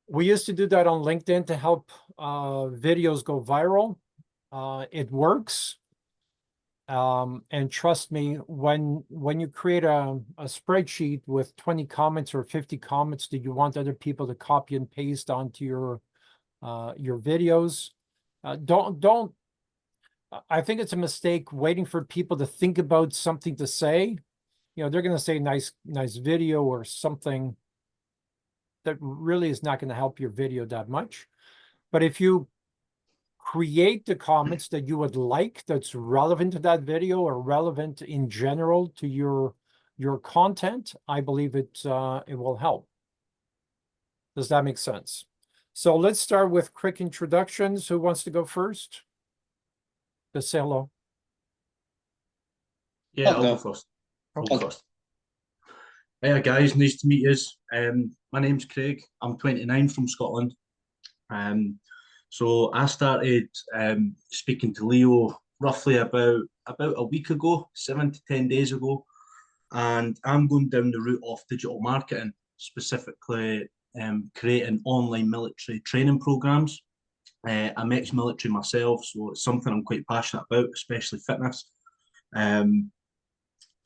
We used to do that on LinkedIn to help videos go viral. It works. And trust me, when you create a spreadsheet with 20 comments or 50 comments that you want other people to copy and paste onto your videos, don't. I think it's a mistake waiting for people to think about something to say. You know, they're going to say nice video or something that really is not going to help your video that much. But if you create the comments that you would like that's relevant to that video or relevant in general to your content, I believe it will help. Does that make sense? So let's start with quick introductions. Who wants to go first? Just say hello. Yeah, I'll go first. Okay. Hey guys, nice to meet you. My name's Craig. I'm 29 from Scotland. So I started speaking to Leo roughly about a week ago, 7 to 10 days ago, and I'm going down the route of digital marketing, specifically creating online military training programs. I'm ex-military myself, so it's something I'm quite passionate about, especially fitness.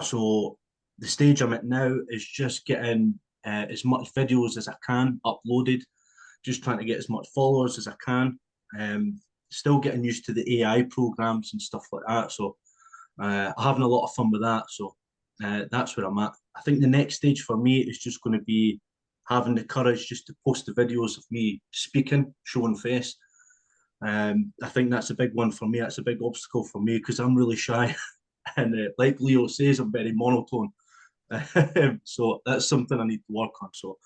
So the stage I'm at now is just getting as much videos as I can uploaded, just trying to get as much followers as I can. Still getting used to the AI programs and stuff like that. So having a lot of fun with that. So that's where I'm at. I think the next stage for me is just going to be having the courage just to post the videos of me speaking, showing face. I think that's a big one for me. That's a big obstacle for me because I'm really shy. And like Leo says, I'm very monotone. So that's something I need to work on. So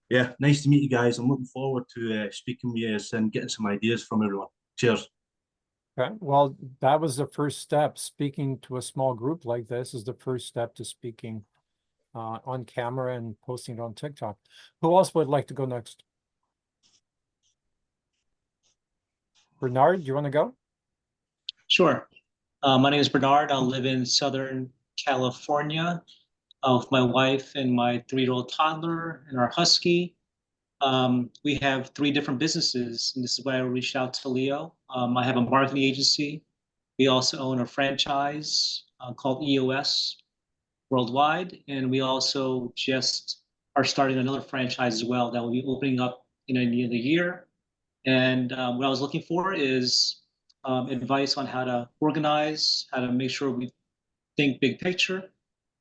yeah, nice to meet you guys. I'm looking forward to speaking with you and getting some ideas from everyone. Cheers. Okay. Well, that was the first step. Speaking to a small group like this is the first step to speaking on camera and posting it on TikTok. Who else would like to go next? Bernard, do you want to go? Sure. My name is Bernard. I live in Southern California with my wife and my 3-year-old toddler and our husky. We have 3 different businesses, and this is why I reached out to Leo. I have a marketing agency. We also own a franchise called EOS Worldwide, and we also just are starting another franchise as well that will be opening up in the end of the year. And what I was looking for is advice on how to organize, how to make sure we think big picture.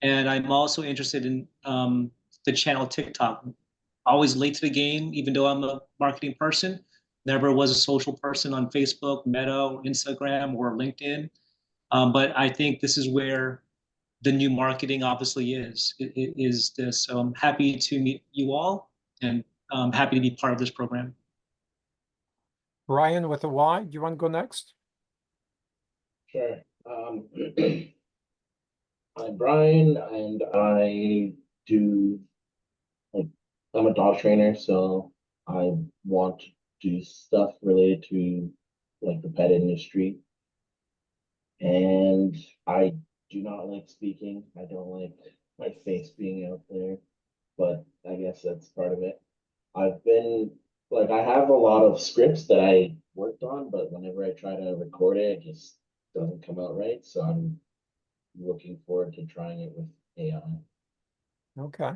And I'm also interested in the channel TikTok. Always late to the game, even though I'm a marketing person. Never was a social person on Facebook, Meta, or Instagram, or LinkedIn. But I think this is where the new marketing obviously is this. So I'm happy to meet you all and I'm happy to be part of this program. Brian with a Y, do you want to go next? Sure. I'm Brian, and I do like I'm a dog trainer, so I want to do stuff related to like the pet industry. And I do not like speaking. I don't like my face being out there, but I guess that's part of it. I've been I have a lot of scripts that I worked on, but whenever I try to record it, it just doesn't come out right. So I'm looking forward to trying it with AI. Okay.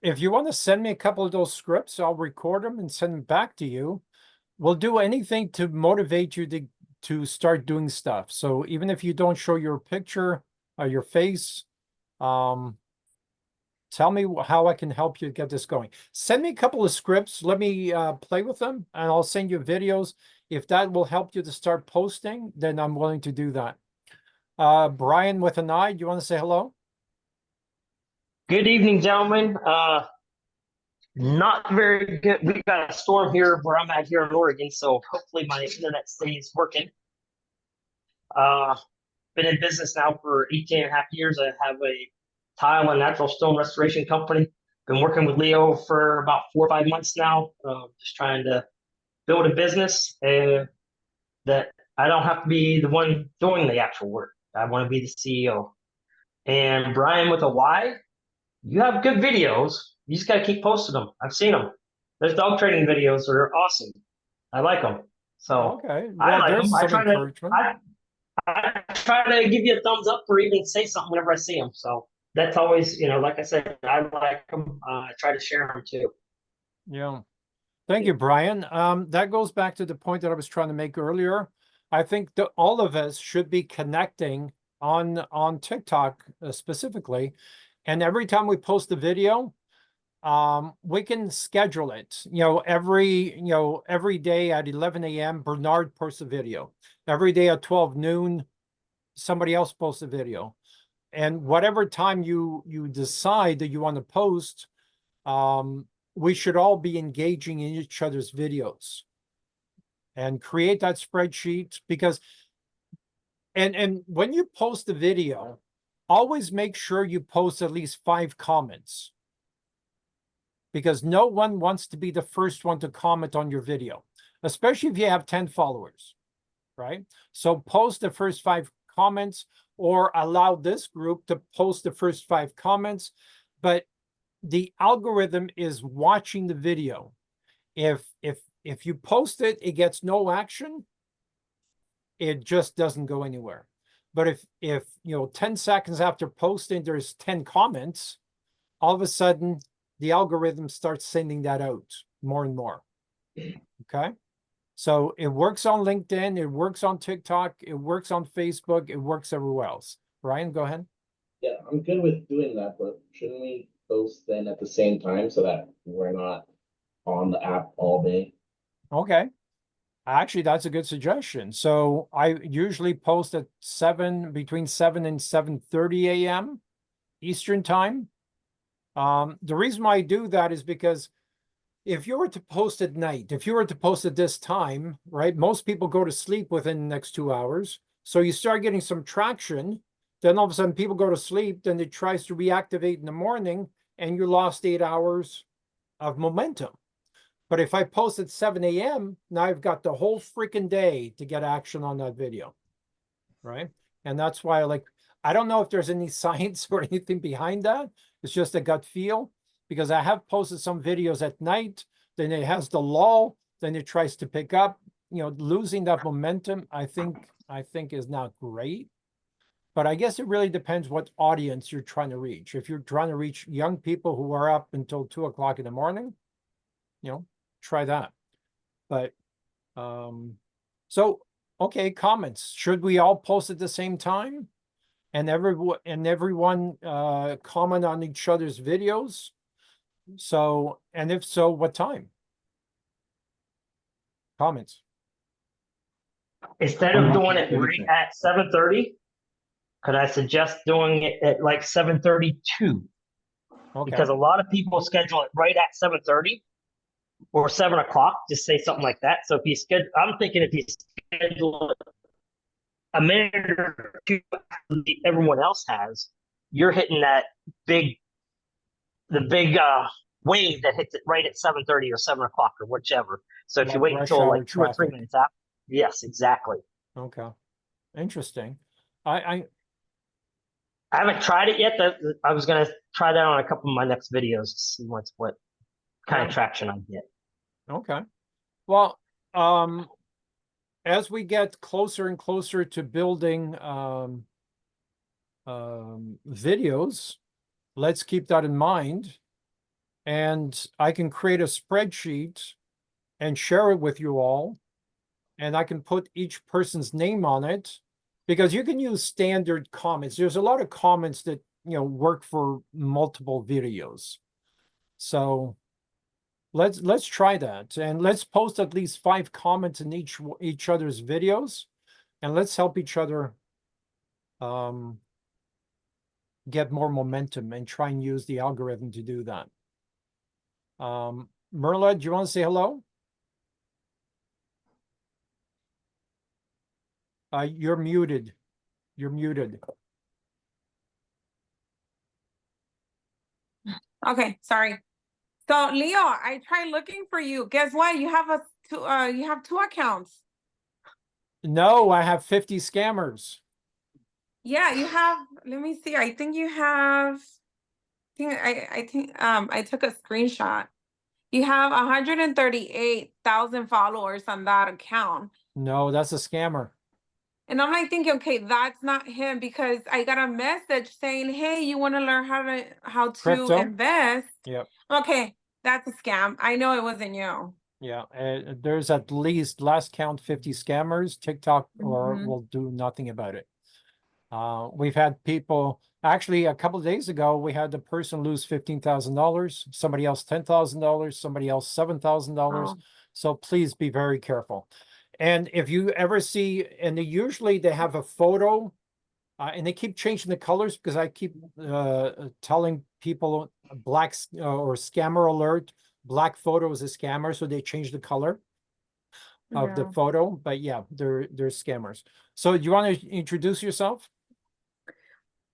If you want to send me a couple of those scripts, I'll record them and send them back to you. We'll do anything to motivate you to start doing stuff. So even if you don't show your picture or your face, tell me how I can help you get this going. Send me a couple of scripts. Let me play with them, and I'll send you videos. If that will help you to start posting, then I'm willing to do that. Brian with an I, do you want to say hello? Good evening, gentlemen. Not very good. We've got a storm here where I'm at here in Oregon, so hopefully my internet stays working. Been in business now for 18 and a half years. I have a tile and natural stone restoration company. Been working with Leo for about 4 or 5 months now, just trying to build a business that I don't have to be the one doing the actual work. I want to be the CEO. And Brian with a Y, you have good videos. You just got to keep posting them. I've seen them. Those dog training videos are awesome. I like them. So Okay, I well, like there's them. I some try to encouragement. I try to give you a thumbs up or even say something whenever I see them. So that's always, like I said, I like them. I try to share them too. Yeah. Thank you, Brian. That goes back to the point that I was trying to make earlier. I think that all of us should be connecting on TikTok specifically. And every time we post a video, we can schedule it. Every day at 11 a.m., Bernard posts a video. Every day at 12 noon, somebody else posts a video. And whatever time you decide that you want to post, we should all be engaging in each other's videos and create that spreadsheet because and when you post a video, always make sure you post at least 5 comments because no one wants to be the first one to comment on your video, especially if you have 10 followers, right? So post the first 5 comments or allow this group to post the first 5 comments, but the algorithm is watching the video. If you post it, it gets no action. It just doesn't go anywhere. But if 10 seconds after posting, there's 10 comments, all of a sudden the algorithm starts sending that out more and more. Okay. So it works on LinkedIn, it works on TikTok, it works on Facebook, it works everywhere else. Ryan, go ahead. Yeah, I'm good with doing that, but shouldn't we post then at the same time so that we're not on the app all day? Okay. Actually, that's a good suggestion. So I usually post at between 7 and 7:30 a.m. Eastern time. The reason why I do that is because if you were to post at night, if you were to post at this time, right, most people go to sleep within the next 2 hours. So you start getting some traction. Then all of a sudden people go to sleep, then it tries to reactivate in the morning and you lost 8 hours of momentum. But if I post at 7 a.m., now I've got the whole freaking day to get action on that video, right? And that's why I don't know if there's any science or anything behind that. It's just a gut feel because I have posted some videos at night, then it has the lull, then it tries to pick up, losing that momentum, I think is not great. But I guess it really depends what audience you're trying to reach. If you're trying to reach young people who are up until 2 o'clock in the morning, try that. But so okay, comments. Should we all post at the same time? And everyone comment on each other's videos? So, and if so, what time? Comments. Instead of doing it right at 7:30, could I suggest doing it at like 7:32? Okay. Because a lot of people schedule it right at 7:30 or 7 o'clock, just say something like that. So if you schedule, I'm thinking if you schedule it a minute or two after everyone else has, you're hitting the big wave that hits it right at 7:30 or 7 o'clock or whichever. So if you wait until like 2 or 3 minutes after, yes, exactly. Okay, interesting. I haven't tried it yet. I was gonna try that on a couple of my next videos to see what kind of traction I get. Okay. Well, as we get closer and closer to building videos, let's keep that in mind. And I can create a spreadsheet and share it with you all. And I can put each person's name on it because you can use standard comments. There's a lot of comments that, work for multiple videos. So let's try that. And let's post at least 5 comments in each other's videos. And let's help each other get more momentum and try and use the algorithm to do that. Merla, do you want to say hello? You're muted. You're muted. Okay, sorry. So Leo, I tried looking for you. Guess what? You have you have 2 accounts. No, I have 50 scammers. Yeah, you have, let me see. I think you have, I think I took a screenshot. You have 138,000 followers on that account. No, that's a scammer. And I'm like thinking, okay, that's not him, because I got a message saying, hey, you want to learn how to Crypto? invest? Yep. Okay, that's a scam. I know it wasn't you. Yeah, there's at least last count 50 scammers. TikTok or Mhm. will do nothing about it. We've had people actually a couple of days ago. We had the person lose $15,000, somebody else $10,000, somebody else $7,000. Oh. So please be very careful. And if you ever see, and usually they have a photo, and they keep changing the colors because I keep telling people black or scammer alert. Black photo is a scammer, so they change the color of the Yeah. photo. But yeah, they're scammers. So do you want to introduce yourself?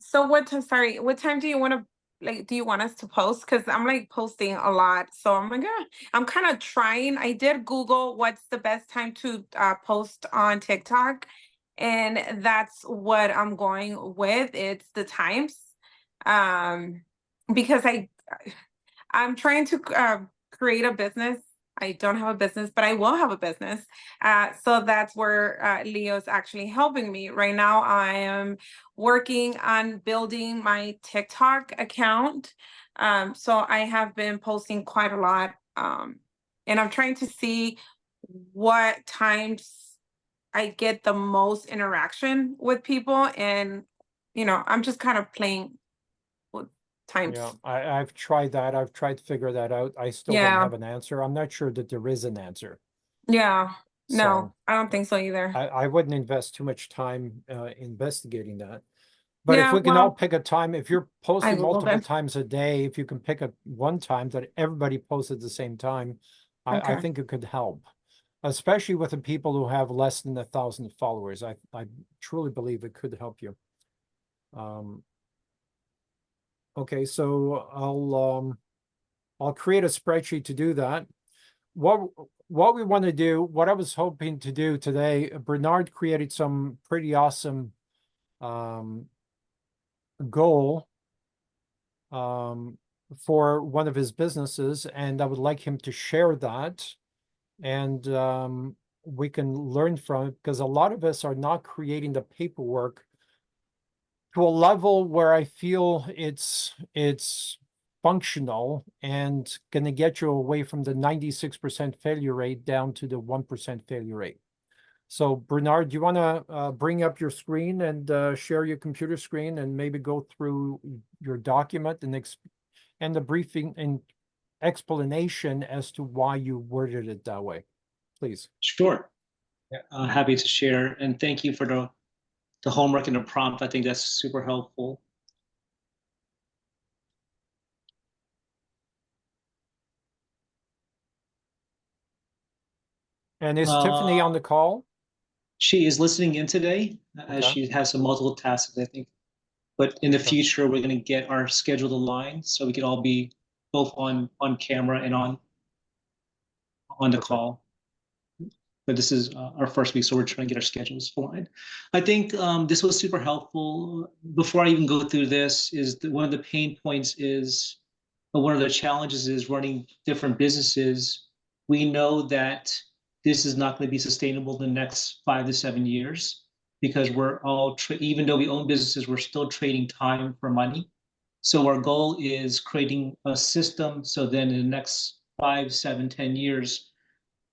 So what time, sorry, what time do you want to, like, do you want us to post? Because I'm like posting a lot. So I'm like, I'm kind of trying. I did Google what's the best time to post on TikTok. And that's what I'm going with. It's the times. Because I'm trying to create a business. I don't have a business, but I will have a business. So that's where Leo's actually helping me. Right now, I am working on building my TikTok account. So I have been posting quite a lot. And I'm trying to see what times I get the most interaction with people. And, I'm just kind of playing with times. Yeah, I've tried that. I've tried to figure that out. I still don't Yeah. have an answer. I'm not sure that there is an answer. Yeah. So No, I don't think so either. I wouldn't invest too much time investigating that. But if Yeah, we can all well, pick a time, if you're posting Googled multiple it. times a day, if you can pick a one time that everybody posts at the same time, I Okay. think it could help. Especially with the people who have less than 1,000 followers. I truly believe it could help you. Okay, so I'll create a spreadsheet to do that. What we want to do, what I was hoping to do today, Bernard created some pretty awesome goal for one of his businesses, and I would like him to share that, and we can learn from it, because a lot of us are not creating the paperwork to a level where I feel it's functional and going to get you away from the 96% failure rate down to the 1% failure rate. So Bernard, do you want to bring up your screen and share your computer screen and maybe go through your document and the briefing and explanation as to why you worded it that way, please? Sure. Happy to share, and thank you for the homework and the prompt. I think that's super helpful. And is Tiffany on the call? She is listening in today, as Okay. she has some multiple tasks, I think. But in the Okay. future, we're going to get our schedule aligned so we can all be both on camera and on the Perfect. call. But this is our first week, so we're trying to get our schedules aligned. I think this was super helpful. Before I even go through this, is that one of the pain points is, one of the challenges is running different businesses. We know that this is not going to be sustainable in the next 5 to 7 years, because we're all, even though we own businesses, we're still trading time for money. So our goal is creating a system so then in the next 5, 7, 10 years,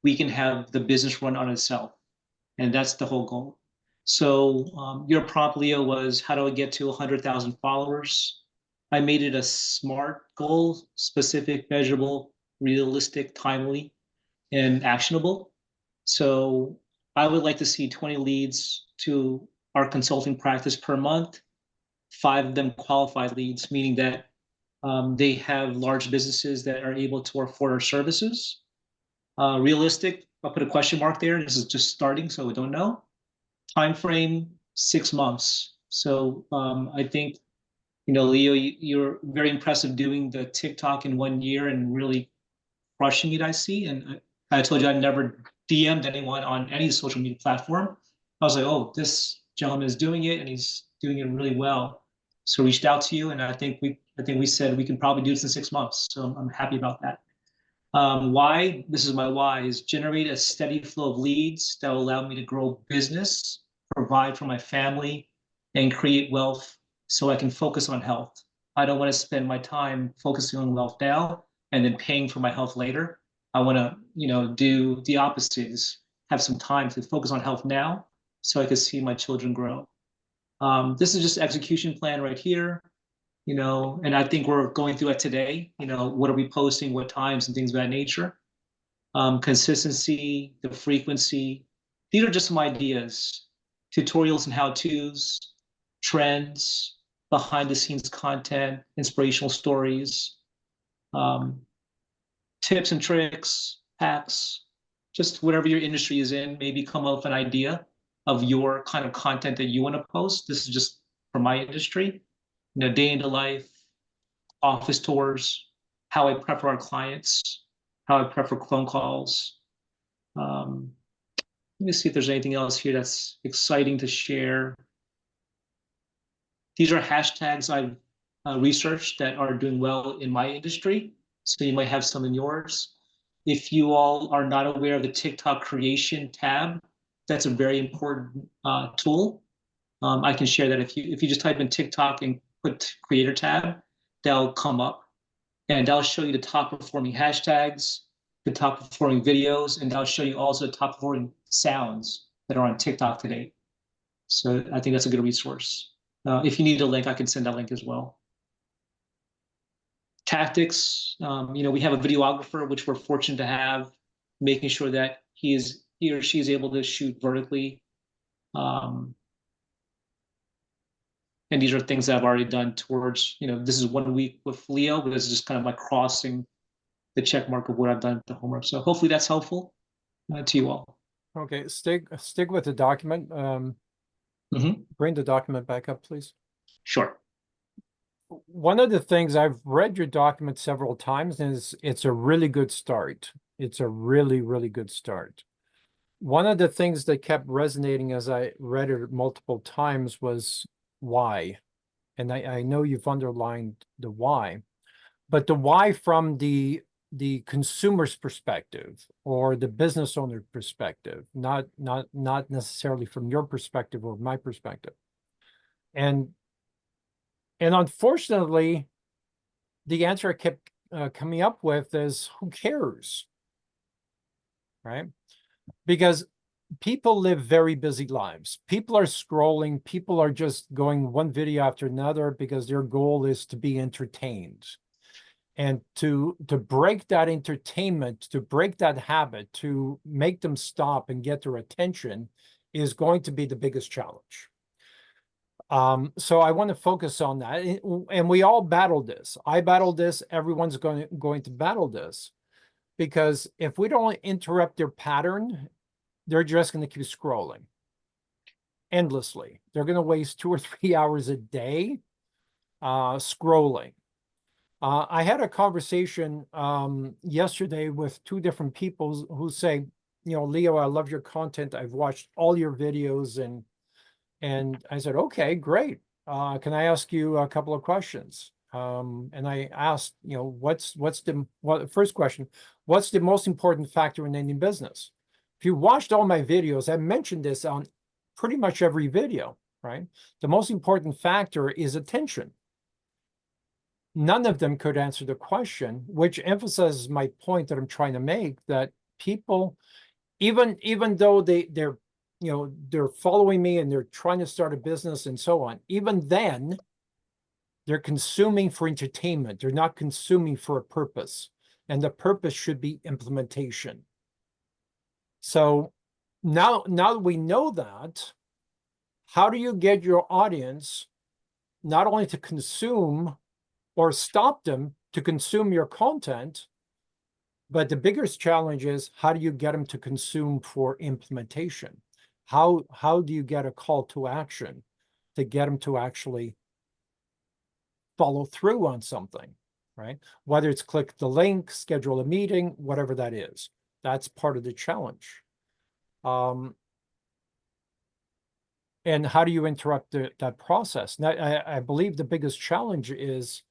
we can have the business run on itself. And that's the whole goal. So your prompt, Leo, was how do I get to 100,000 followers? I made it a SMART goal: specific, measurable, realistic, timely, and actionable. So I would like to see 20 leads to our consulting practice per month, 5 of them qualified leads, meaning that they have large businesses that are able to afford our services. Realistic, I'll put a question mark there. This is just starting, so we don't know. Time frame, 6 months. So I think, Leo, you're very impressive doing the TikTok in 1 year and really crushing it, I see. And I told you I never DM'd anyone on any social media platform. I was like, oh, this gentleman is doing it and he's doing it really well. So I reached out to you, and I think we said we can probably do this in 6 months. So I'm happy about that. Why? This is my why, is generate a steady flow of leads that will allow me to grow business, provide for my family, and create wealth so I can focus on health. I don't want to spend my time focusing on wealth now and then paying for my health later. I want to, do the opposite, is have some time to focus on health now so I can see my children grow. This is just execution plan right here, and I think we're going through it today. What are we posting, what times, and things of that nature. Consistency, the frequency. These are just some ideas, tutorials and how-tos, trends, behind the scenes content, inspirational stories, tips and tricks, hacks, just whatever your industry is in. Maybe come up with an idea of your kind of content that you want to post. This is just for my industry, day into life, office tours, how I prep for our clients, how I prep for phone calls. Let me see if there's anything else here that's exciting to share. These are hashtags I've researched that are doing well in my industry. So you might have some in yours. If you all are not aware of the TikTok creation tab, that's a very important tool. I can share that if you just type in TikTok and put creator tab, that'll come up, and that'll show you the top performing hashtags, the top performing videos, and that'll show you also the top performing sounds that are on TikTok today. So I think that's a good resource. If you need a link, I can send that link as well. Tactics, we have a videographer, which we're fortunate to have, making sure that he or she is able to shoot vertically. And these are things that I've already done towards, this is 1 week with Leo, but this is just kind of like crossing the check mark of what I've done at the homework. So hopefully that's helpful to you all. Okay, stick with the document. Bring the document back up, please. Sure. One of the things, I've read your document several times, is it's a really good start. It's a really, really good start. One of the things that kept resonating as I read it multiple times was why. And I know you've underlined the why, but the why from the consumer's perspective or the business owner perspective, not necessarily from your perspective or my perspective. And unfortunately, the answer I kept coming up with is, who cares? Right? Because people live very busy lives. People are scrolling. People are just going one video after another because their goal is to be entertained. And to break that entertainment, to break that habit, to make them stop and get their attention is going to be the biggest challenge. So I want to focus on that. And we all battle this. I battled this. Everyone's going to battle this. Because if we don't interrupt their pattern, they're just going to keep scrolling endlessly. They're going to waste 2 or 3 hours a day scrolling. I had a conversation yesterday with 2 different people who say, Leo, I love your content. I've watched all your videos. And I said, okay, great. Can I ask you a couple of questions? And I asked, first question, what's the most important factor in any business? If you watched all my videos, I mentioned this on pretty much every video, right? The most important factor is attention. None of them could answer the question, which emphasizes my point that I'm trying to make, that people, even though they're following me and they're trying to start a business and so on, even then, they're consuming for entertainment. They're not consuming for a purpose. And the purpose should be implementation. So now that we know that, how do you get your audience not only to consume or stop them to consume your content, but the biggest challenge is, how do you get them to consume for implementation? How do you get a call to action to get them to actually follow through on something, right? Whether it's click the link, schedule a meeting, whatever that is, that's part of the challenge. And how do you interrupt that process? Now, I believe the biggest challenge is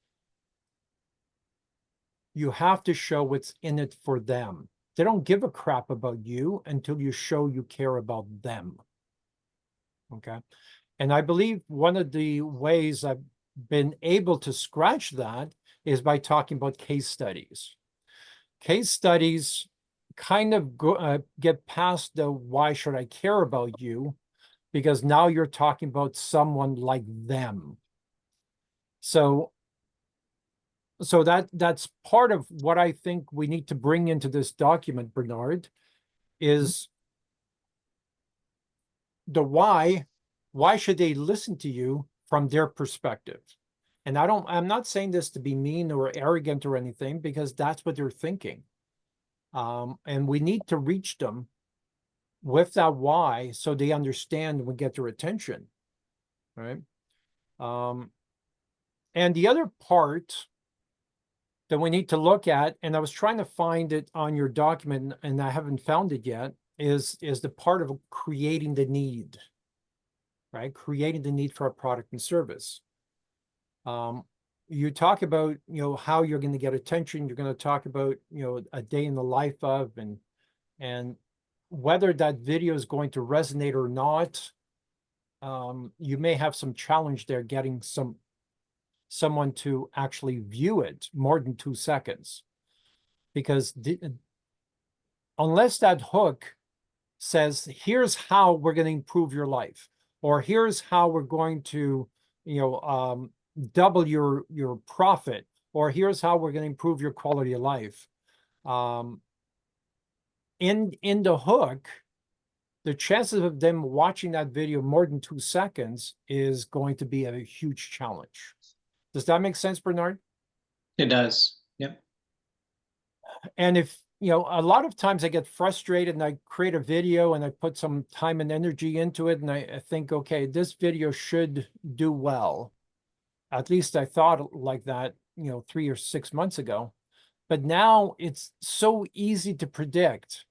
you have to show what's in it for them. They don't give a crap about you until you show you care about them. Okay. And I believe one of the ways I've been able to scratch that is by talking about case studies. Case studies kind of get past the why should I care about you, because now you're talking about someone like them. So that's part of what I think we need to bring into this document, Bernard, is the why. Why should they listen to you from their perspective? And I'm not saying this to be mean or arrogant or anything, because that's what they're thinking. And we need to reach them with that why so they understand and we get their attention, right? And the other part that we need to look at, and I was trying to find it on your document and I haven't found it yet, is the part of creating the need, right? Creating the need for a product and service. You talk about, how you're going to get attention. You're going to talk about, a day in the life of, and whether that video is going to resonate or not. You may have some challenge there getting someone to actually view it more than 2 seconds, because unless that hook says, here's how we're going to improve your life, or here's how we're going to, double your profit, or here's how we're going to improve your quality of life. In the hook, the chances of them watching that video more than 2 seconds is going to be a huge challenge. Does that make sense, Bernard? It does. Yep. And if, a lot of times I get frustrated and I create a video and I put some time and energy into it and I think, okay, this video should do well. At least I thought like that, 3 or 6 months ago. But now it's so easy to predict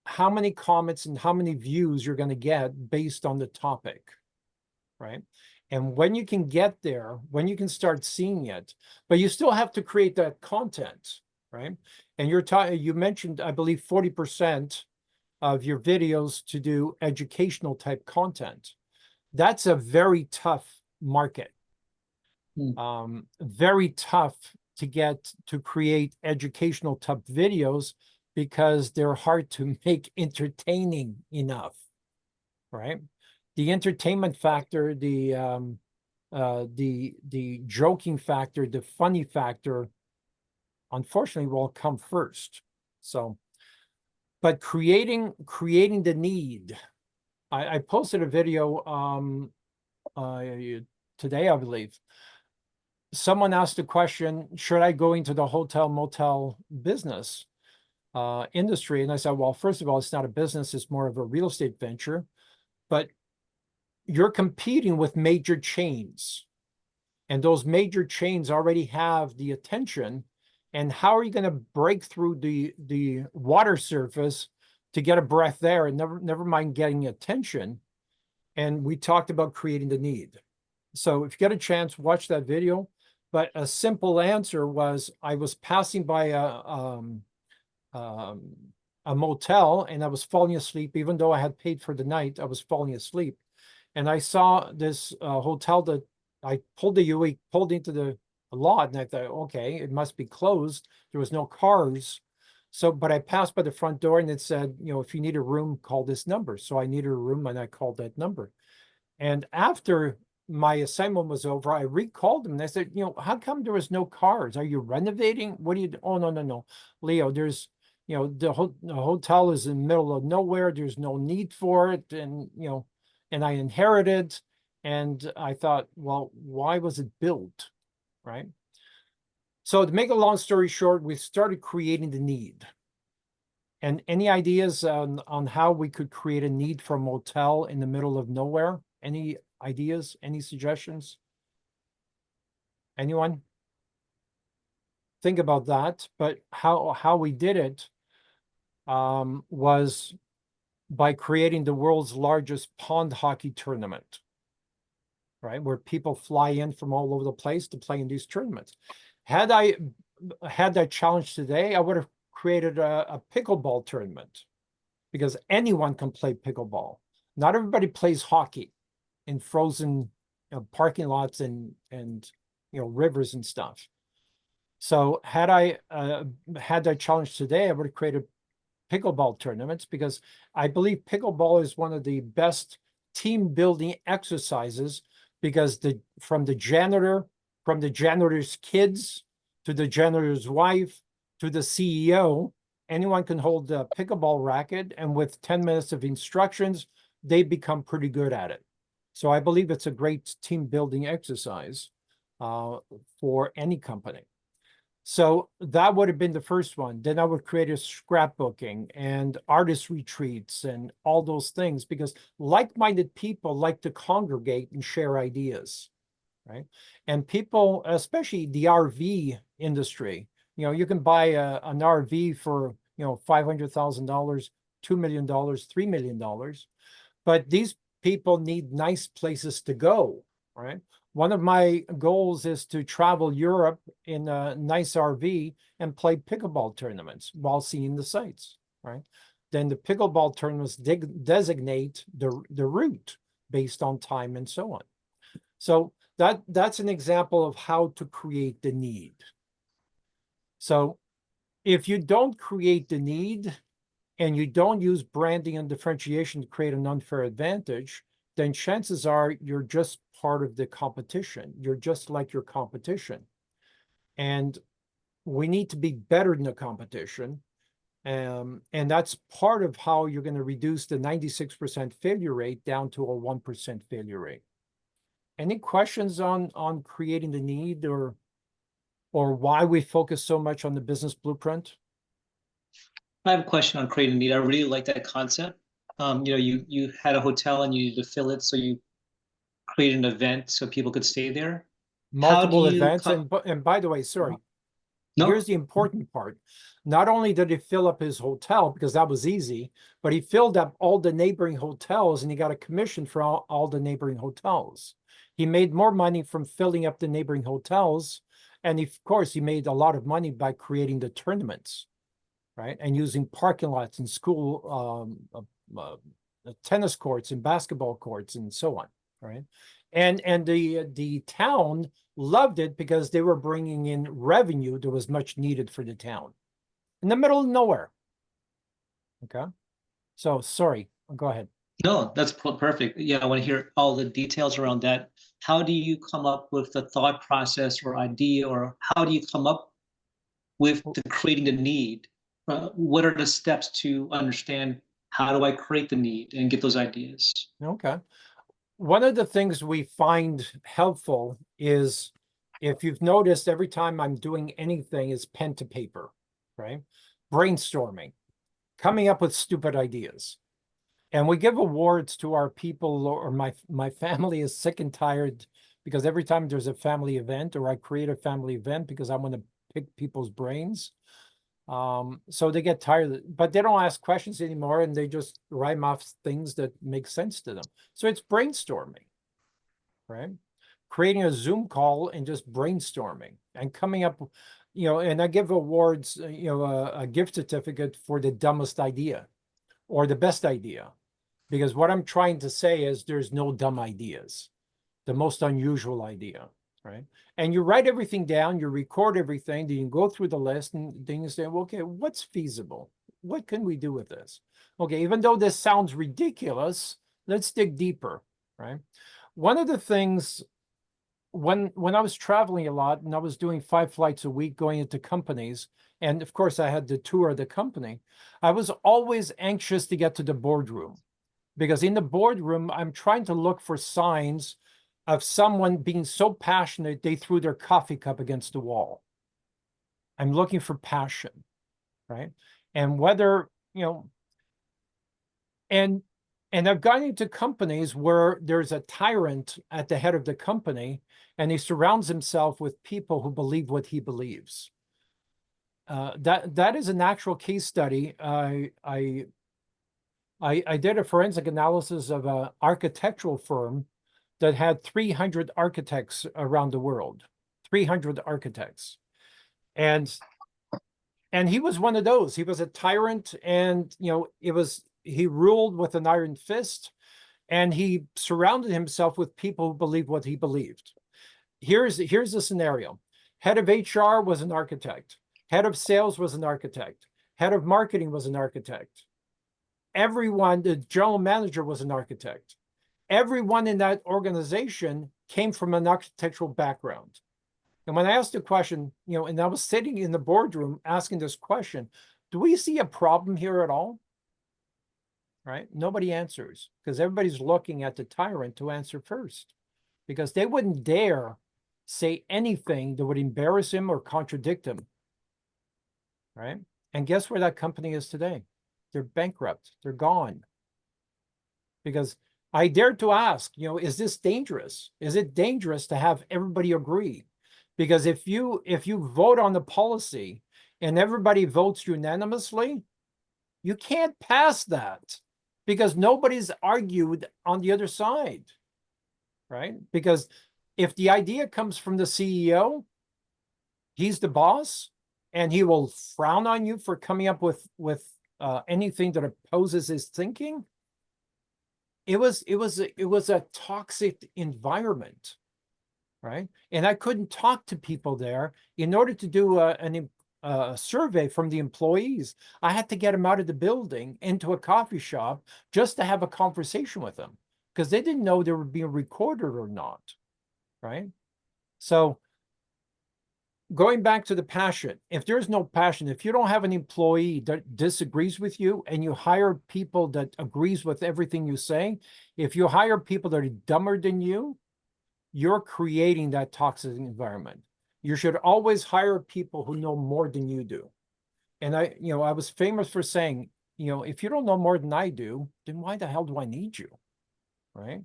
how many comments and how many views you're going to get based on the topic, right? And when you can get there, when you can start seeing it, but you still have to create that content, right? And you mentioned, I believe, 40% of your videos to do educational type content. That's a very tough market. Very tough to create educational type videos, because they're hard to make entertaining enough, right? The entertainment factor, the joking factor, the funny factor, unfortunately, will come first. So, but creating the need. I posted a video today, I believe. Someone asked the question, should I go into the hotel motel business industry? And I said, well, first of all, it's not a business, it's more of a real estate venture, but you're competing with major chains, and those major chains already have the attention. And how are you going to break through the water surface to get a breath there, and never mind getting attention? And we talked about creating the need. So if you get a chance, watch that video. But a simple answer was, I was passing by a motel and I was falling asleep. Even though I had paid for the night, I was falling asleep. And I saw this hotel that I pulled into the lot, and I thought, okay, it must be closed. There was no cars. So, but I passed by the front door and it said, if you need a room, call this number. So I needed a room and I called that number. And after my assignment was over, I recalled them and I said, how come there was no cars? Are you renovating? What do you do? Oh, no, Leo, there's, the hotel is in the middle of nowhere. There's no need for it. And, and I inherited, and I thought, well, why was it built? Right. So to make a long story short, we started creating the need. And any ideas on how we could create a need for a motel in the middle of nowhere? Any ideas? Any suggestions? Anyone? Think about that. But how we did it was by creating the world's largest pond hockey tournament, right? Where people fly in from all over the place to play in these tournaments. Had I had that challenge today, I would have created a pickleball tournament because anyone can play pickleball. Not everybody plays hockey in frozen parking lots and rivers and stuff. So had I had that challenge today, I would have created pickleball tournaments because I believe pickleball is one of the best team building exercises because from the janitor's kids to the janitor's wife to the CEO, anyone can hold a pickleball racket, and with 10 minutes of instructions, they become pretty good at it. So I believe it's a great team building exercise for any company. So that would have been the first one. Then I would create a scrapbooking and artist retreats and all those things because like-minded people like to congregate and share ideas, right? And people, especially the RV industry, you can buy an RV for, $500,000, $2 million, $3 million, but these people need nice places to go, right? One of my goals is to travel Europe in a nice RV and play pickleball tournaments while seeing the sights, right? Then the pickleball tournaments designate the route based on time and so on. So that's an example of how to create the need. So if you don't create the need and you don't use branding and differentiation to create an unfair advantage, then chances are you're just part of the competition. You're just like your competition. And we need to be better than the competition. And that's part of how you're going to reduce the 96% failure rate down to a 1% failure rate. Any questions on creating the need or why we focus so much on the business blueprint? I have a question on creating need. I really like that concept. You had a hotel and you needed to fill it, so you created an event so people could stay there. Multiple How do you events. And by the way, sorry, No, here's the important part. Not only did he fill up his hotel because that was easy, but he filled up all the neighboring hotels and he got a commission for all the neighboring hotels. He made more money from filling up the neighboring hotels. And of course, he made a lot of money by creating the tournaments, right? And using parking lots and school tennis courts and basketball courts and so on, right? And the town loved it because they were bringing in revenue that was much needed for the town in the middle of nowhere. Okay, so sorry, go ahead. no, that's perfect. Yeah, I want to hear all the details around that. How do you come up with the thought process or idea, or how do you come up with creating the need? What are the steps to understand how do I create the need and get those ideas? Okay. One of the things we find helpful is, if you've noticed, every time I'm doing anything is pen to paper, right? Brainstorming, coming up with stupid ideas. And we give awards to our people, or my family is sick and tired because every time there's a family event or I create a family event because I want to pick people's brains. So they get tired, but they don't ask questions anymore and they just rhyme off things that make sense to them. So it's brainstorming, right? Creating a Zoom call and just brainstorming and coming up, and I give awards, a gift certificate for the dumbest idea or the best idea. Because what I'm trying to say is there's no dumb ideas, the most unusual idea, right? And you write everything down, you record everything, then you go through the list and then you say, well, okay, what's feasible? What can we do with this? Okay, even though this sounds ridiculous, let's dig deeper, right? One of the things, when I was traveling a lot and I was doing 5 flights a week going into companies, and of course I had to tour the company, I was always anxious to get to the boardroom. Because in the boardroom, I'm trying to look for signs of someone being so passionate they threw their coffee cup against the wall. I'm looking for passion, right? And whether, and I've gone into companies where there's a tyrant at the head of the company and he surrounds himself with people who believe what he believes. That is an actual case study. I did a forensic analysis of an architectural firm that had 300 architects around the world, 300 architects. And he was one of those. He was a tyrant, and he ruled with an iron fist, and he surrounded himself with people who believed what he believed. Here's the scenario. Head of HR was an architect. Head of sales was an architect. Head of marketing was an architect. Everyone, the general manager was an architect. Everyone in that organization came from an architectural background. And when I asked the question, and I was sitting in the boardroom asking this question, do we see a problem here at all? Right? Nobody answers, because everybody's looking at the tyrant to answer first, because they wouldn't dare say anything that would embarrass him or contradict him. Right? And guess where that company is today? They're bankrupt. They're gone. Because I dared to ask, is this dangerous? Is it dangerous to have everybody agree? Because if you vote on the policy and everybody votes unanimously, you can't pass that, because nobody's argued on the other side, right? Because if the idea comes from the CEO, he's the boss, and he will frown on you for coming up with anything that opposes his thinking. It was a toxic environment, right? And I couldn't talk to people there. In order to do a survey from the employees, I had to get them out of the building into a coffee shop just to have a conversation with them, because they didn't know they were being recorded or not, right? So going back to the passion, if there's no passion, if you don't have an employee that disagrees with you and you hire people that agrees with everything you say, if you hire people that are dumber than you, you're creating that toxic environment. You should always hire people who know more than you do. And I was famous for saying, if you don't know more than I do, then why the hell do I need you, right?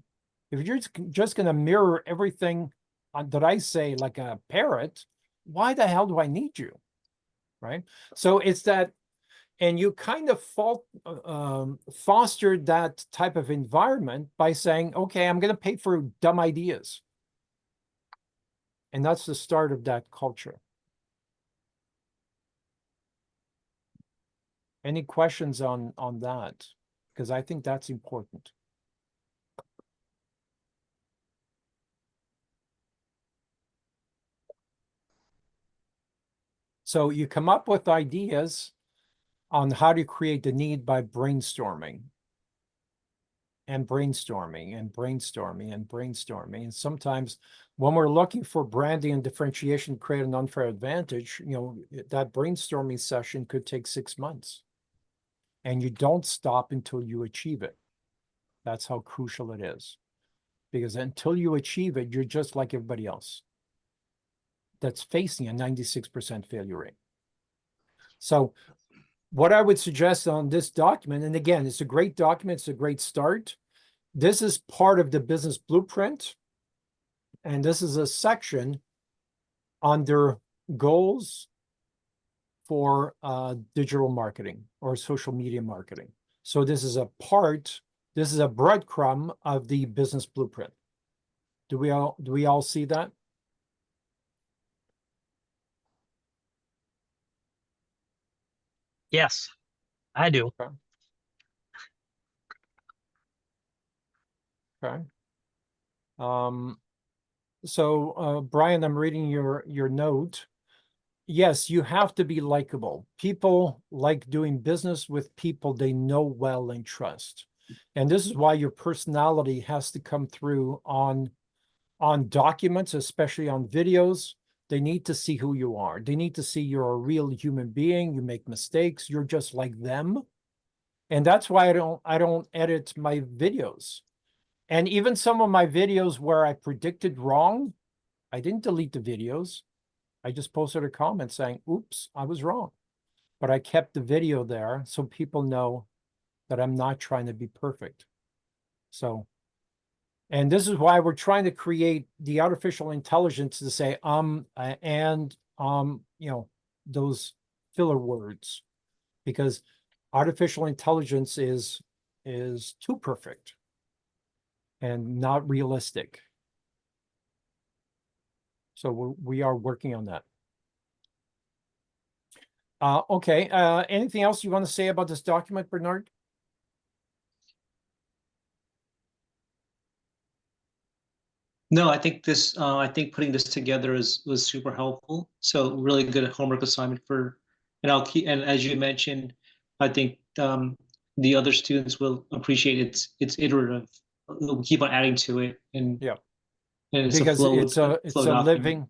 If you're just going to mirror everything that I say like a parrot, why the hell do I need you, right? So it's that, and you kind of fostered that type of environment by saying, okay, I'm going to pay for dumb ideas. And that's the start of that culture. Any questions on that? Because I think that's important. So you come up with ideas on how to create the need by brainstorming. And brainstorming and brainstorming and brainstorming. And sometimes when we're looking for branding and differentiation to create an unfair advantage, that brainstorming session could take 6 months. And you don't stop until you achieve it. That's how crucial it is. Because until you achieve it, you're just like everybody else that's facing a 96% failure rate. So what I would suggest on this document, and again, it's a great document, it's a great start. This is part of the business blueprint. And this is a section under goals for digital marketing or social media marketing. So this is a breadcrumb of the business blueprint. Do we all see that? Yes, I do. Okay. So Brian, I'm reading your note. Yes, you have to be likable. People like doing business with people they know well and trust. And this is why your personality has to come through on documents, especially on videos. They need to see who you are. They need to see you're a real human being. You make mistakes. You're just like them. And that's why I don't edit my videos. And even some of my videos where I predicted wrong, I didn't delete the videos. I just posted a comment saying, oops, I was wrong. But I kept the video there so people know that I'm not trying to be perfect. So, and this is why we're trying to create the artificial intelligence to say, those filler words, because artificial intelligence is too perfect and not realistic. So we are working on that. Okay, anything else you want to say about this document, Bernard? No, I think I think putting this together was super helpful. So really good homework assignment and I'll keep, and as you mentioned, I think the other students will appreciate it's iterative. We'll keep on adding to it, and Yeah. and it's Because a flow. it's a flow document.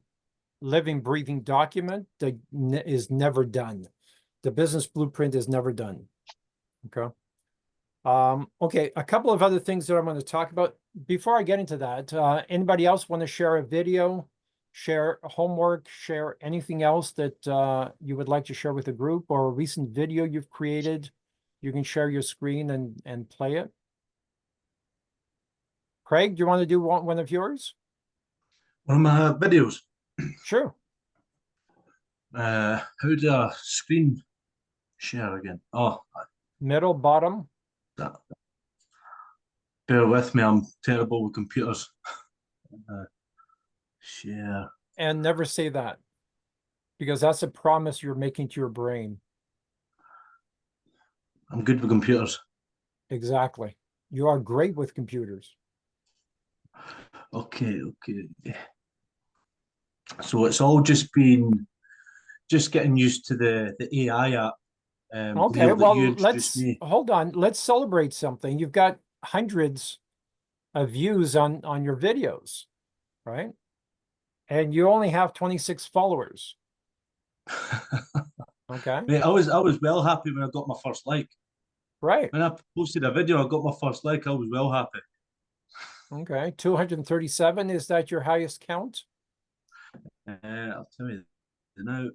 living, breathing document that is never done. The business blueprint is never done. Okay. Okay, a couple of other things that I'm going to talk about. Before I get into that, anybody else want to share a video, share homework, share anything else that you would like to share with the group, or a recent video you've created? You can share your screen and play it. Craig, do you want to do one of yours? One of my videos. Sure. How do I screen share again? Oh, Middle, bottom. that. Bear with me, I'm terrible with computers. Share. And never say that, because that's a promise you're making to your brain. I'm good with computers. Exactly. You are great with computers. Okay. So it's all just getting used to the AI app. Okay, Leo, that well, you introduced let's me. hold on. Let's celebrate something. You've got hundreds of views on your videos, right? And you only have 26 followers. Okay, Mate, I was well happy when I got my first like. right. When I posted a video, I got my first like. I was well happy. Okay, 237. Is that your highest count? I'll tell you now.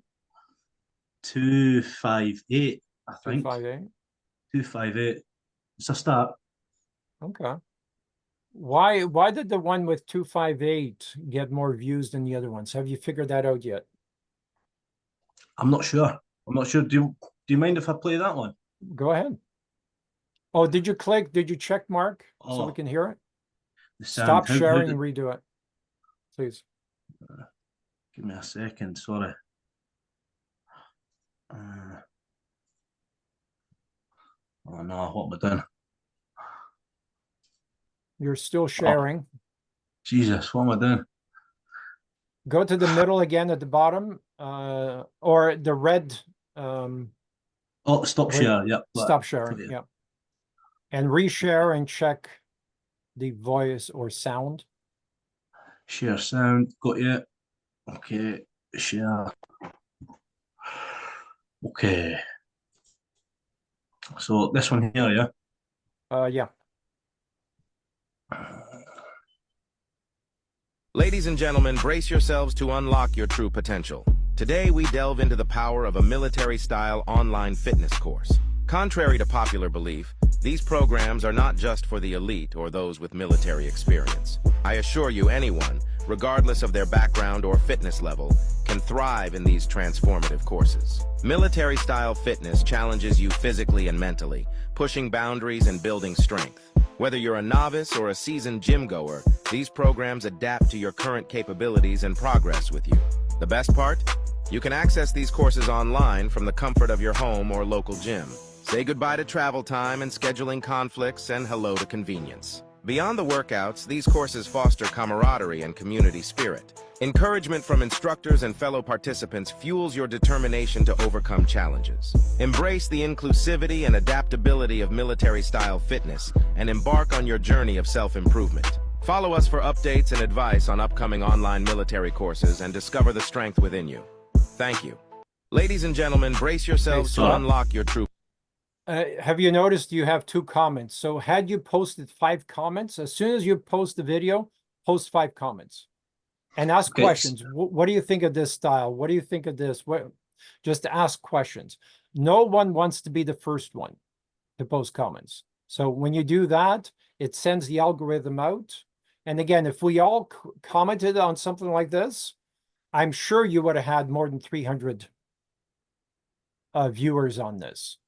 258, I think. 258. 258. It's a start. Okay. Why did the one with 258 get more views than the other ones? Have you figured that out yet? I'm not sure. Do you mind if I play that one? Go ahead. Oh, did you check Mark so we Oh, can hear it? the sound. Stop How sharing did- and redo it, please. Give me a second. Sorry. Oh no, what am I doing? You're still sharing. Jesus, what am I doing? Go to the middle again at the bottom, or the red, Oh, stop Wait, share. Yep. stop sharing, yeah. yeah. And reshare and check the voice or sound. Share sound. Got you. Okay. Share. Okay. So this one here, yeah. Yeah. Ladies and gentlemen, brace yourselves to unlock your true potential. Today, we delve into the power of a military-style online fitness course. Contrary to popular belief, these programs are not just for the elite or those with military experience. I assure you anyone, regardless of their background or fitness level, can thrive in these transformative courses. Military-style fitness challenges you physically and mentally, pushing boundaries and building strength. Whether you're a novice or a seasoned gym goer, these programs adapt to your current capabilities and progress with you. The best part? You can access these courses online from the comfort of your home or local gym. Say goodbye to travel time and scheduling conflicts, and hello to convenience. Beyond the workouts, these courses foster camaraderie and community spirit. Encouragement from instructors and fellow participants fuels your determination to overcome challenges. Embrace the inclusivity and adaptability of military-style fitness and embark on your journey of self-improvement. Follow us for updates and advice on upcoming online military courses and discover the strength within you. Thank you. Ladies and gentlemen, brace yourselves to unlock your true... Have you noticed you have 2 comments? So had you posted 5 comments, as soon as you post the video, post 5 comments. And ask Okay. questions. What do you think of this style? What do you think of this? Just ask questions. No one wants to be the first one to post comments. So when you do that, it sends the algorithm out. And again, if we all commented on something like this, I'm sure you would have had more than 300 viewers on this.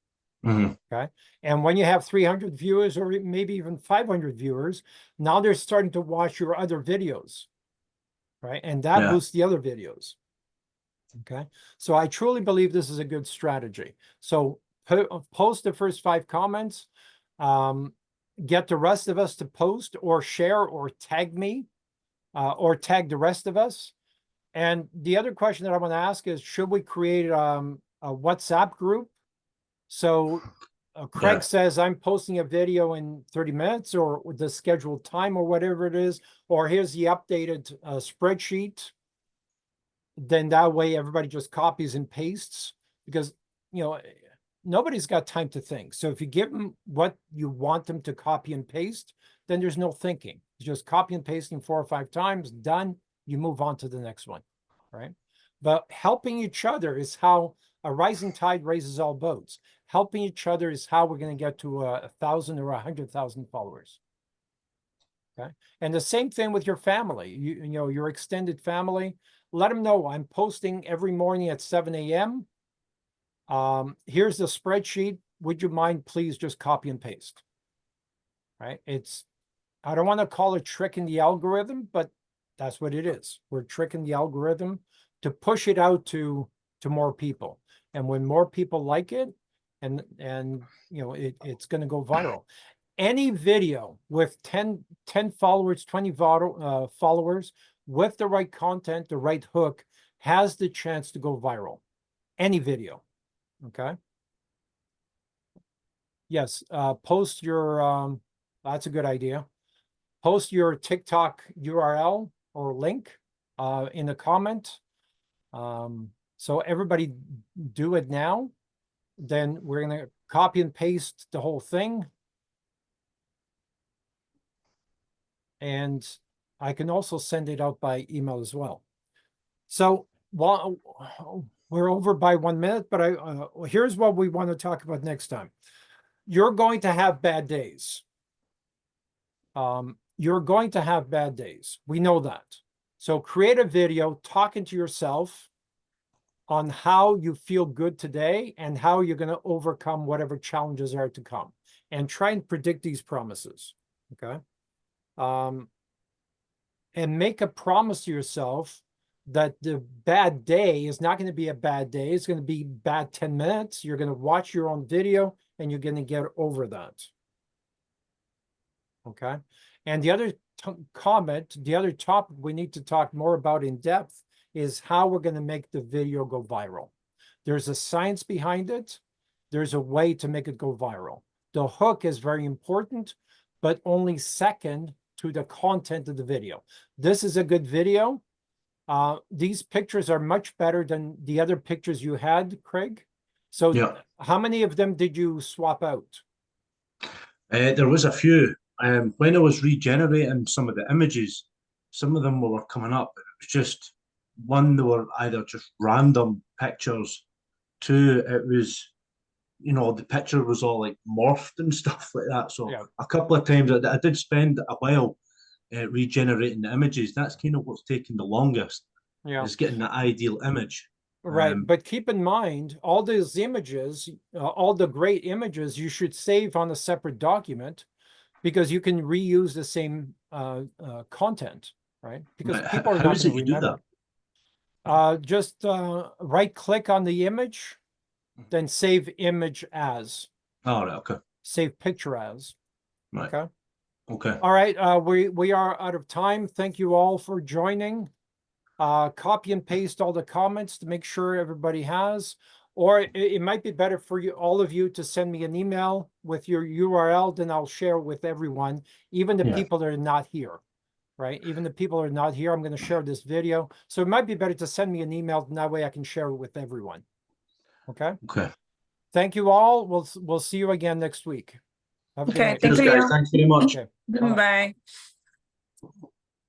Mhm. Okay. And when you have 300 viewers or maybe even 500 viewers, now they're starting to watch your other videos. Right. And that Yeah. boosts the other videos. Okay, so I truly believe this is a good strategy. So post the first 5 comments, get the rest of us to post or share or tag me, or tag the rest of us. And the other question that I want to ask is, should we create a WhatsApp group? So Craig Yeah. says, I'm posting a video in 30 minutes or the scheduled time or whatever it is, or here's the updated spreadsheet. Then that way everybody just copies and pastes, because, you know, nobody's got time to think. So if you give them what you want them to copy and paste, then there's no thinking. It's just copy and pasting 4 or 5 times, done, you move on to the next one, right? But helping each other is how a rising tide raises all boats. Helping each other is how we're going to get to 1,000 or 100,000 followers. Okay, and the same thing with your family. You know, your extended family. Let them know I'm posting every morning at 7 a.m. Here's the spreadsheet. Would you mind please just copy and paste? Right? I don't want to call it tricking the algorithm, but that's what it is. We're tricking the algorithm to push it out to more people. And when more people like it, and you know, it's going to go viral. Any video with 10 followers, 20 followers, with the right content, the right hook, has the chance to go viral. Any video. Okay. Yes. Post your, that's a good idea. Post your TikTok URL or link in the comment. So everybody do it now. Then we're going to copy and paste the whole thing. And I can also send it out by email as well. So while we're over by 1 minute, but here's what we want to talk about next time. You're going to have bad days. You're going to have bad days. We know that. So create a video talking to yourself on how you feel good today and how you're going to overcome whatever challenges are to come, and try and predict these promises. Okay. And make a promise to yourself that the bad day is not going to be a bad day. It's going to be bad 10 minutes. You're going to watch your own video and you're going to get over that. Okay. And the other comment, the other topic we need to talk more about in depth is how we're going to make the video go viral. There's a science behind it. There's a way to make it go viral. The hook is very important, but only second to the content of the video. This is a good video. These pictures are much better than the other pictures you had, Craig. So yeah. How many of them did you swap out? There was a few. When I was regenerating some of the images, some of them were coming up. It was just, one, they were either just random pictures. Two, it was, you know, the picture was all like morphed and stuff like that. So yeah. A couple of times I did spend a while regenerating the images. That's kind of what's taking the longest. Yeah, is getting the ideal image. Right, but keep in mind, all those images, all the great images, you should save on a separate document, because you can reuse the same content, right? Because people are not going to remember. Just right-click on the image, then save image as. Oh, right, okay. Save picture as. Right. Okay. Okay. All right. We are out of time. Thank you all for joining. Copy and paste all the comments to make sure everybody has. Or it might be better for you, all of you, to send me an email with your URL, then I'll share with everyone, even the people that are not here, right? Even the people that are not here, I'm going to share this video. So it might be better to send me an email, and that way I can share it with everyone. Okay? Okay. Thank you all. We'll see you again next week. Have a good night. Thanks, guys. Thanks very much. Okay. Bye.